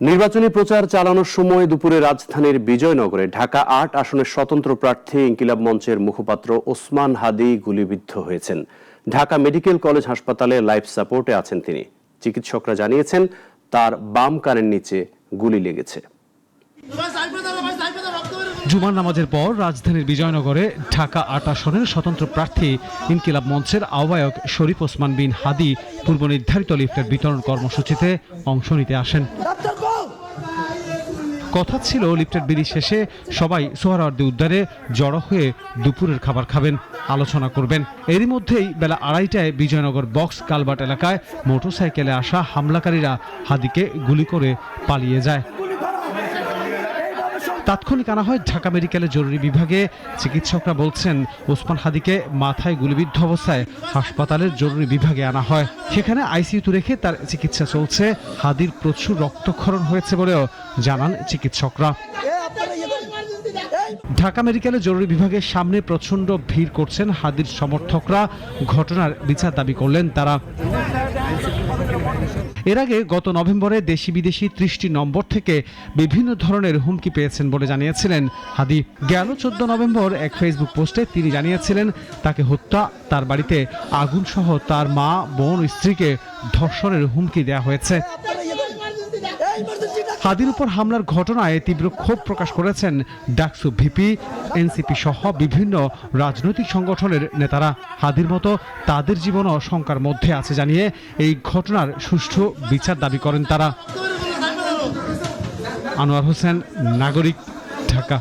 নির্বাচনী প্রচার চালানোর সময় দুপুরে রাজধানীর বিজয়নগরে ঢাকা ৮ আসনের স্বতন্ত্র প্রার্থী ইনকিলাব মঞ্চের মুখপাত্র ওসমান হাদি গুলিবিদ্ধ হয়েছেন। ঢাকা মেডিকেল কলেজ হাসপাতালে লাইফ সাপোর্টে আছেন তিনি। চিকিৎসকরা জানিয়েছেন তার বাম কানের নিচে গুলি লেগেছে। জুমার নামাজের পর রাজধানীর বিজয়নগরে ঢাকা ৮ আসনের স্বতন্ত্র প্রার্থী ইনকিলাব মঞ্চের আহ্বায়ক শরীফ ওসমান বিন হাদি পূর্ব নির্ধারিত লিফটের বিতরণ কর্মসূচিতে অংশ নিতে আসেন। কথা ছিল লিফটের বিলি শেষে সবাই সোহরাওয়ার্দী উদ্যানে জড়ো হয়ে দুপুরের খাবার খাবেন, আলোচনা করবেন। এরই মধ্যেই বেলা ২:৩০টায় বিজয়নগর বক্স কালভার্ট এলাকায় মোটরসাইকেলে আসা হামলাকারীরা হাদিকে গুলি করে পালিয়ে যায়। তাৎক্ষণিক আনা হয় ঢাকা মেডিকেলের জরুরি বিভাগে। চিকিৎসকরা বলছেন ওসমান হাদিকে মাথায় গুলিবিদ্ধ অবস্থায় হাসপাতালের জরুরি বিভাগে আনা হয়। সেখানে আইসিইউতে রেখে তার চিকিৎসা চলছে। হাদির প্রচুর রক্তক্ষরণ হয়েছে বলেও জানান চিকিৎসকরা। ঢাকা মেডিকেলের জরুরি বিভাগের সামনে প্রচণ্ড ভিড় করছেন হাদির সমর্থকরা। ঘটনার বিচার দাবি করলেন তারা। এর আগে গত নভেম্বরে দেশি বিদেশি ৩০টি নম্বর থেকে বিভিন্ন ধরনের হুমকি পেয়েছেন বলে জানিয়েছিলেন হাদি। গেল ১৪ নভেম্বর এক ফেসবুক পোস্টে তিনি জানিয়েছিলেন তাকে হত্যা, তার বাড়িতে আগুন সহ তার মা, বোন, স্ত্রীকে ধর্ষণের হুমকি দেওয়া হয়েছে। হাদির উপর হামলার ঘটনায় তীব্র ক্ষোভ প্রকাশ করেছেন ডাকসু, ভিপি, এনসিপি সহ বিভিন্ন রাজনৈতিক সংগঠনের নেতারা। হাদির মতো তাদের জীবনও শঙ্কার মধ্যে আছে জানিয়ে এই ঘটনার সুষ্ঠু বিচার দাবি করেন তারা। আনোয়ার হোসেন, নাগরিক, ঢাকা।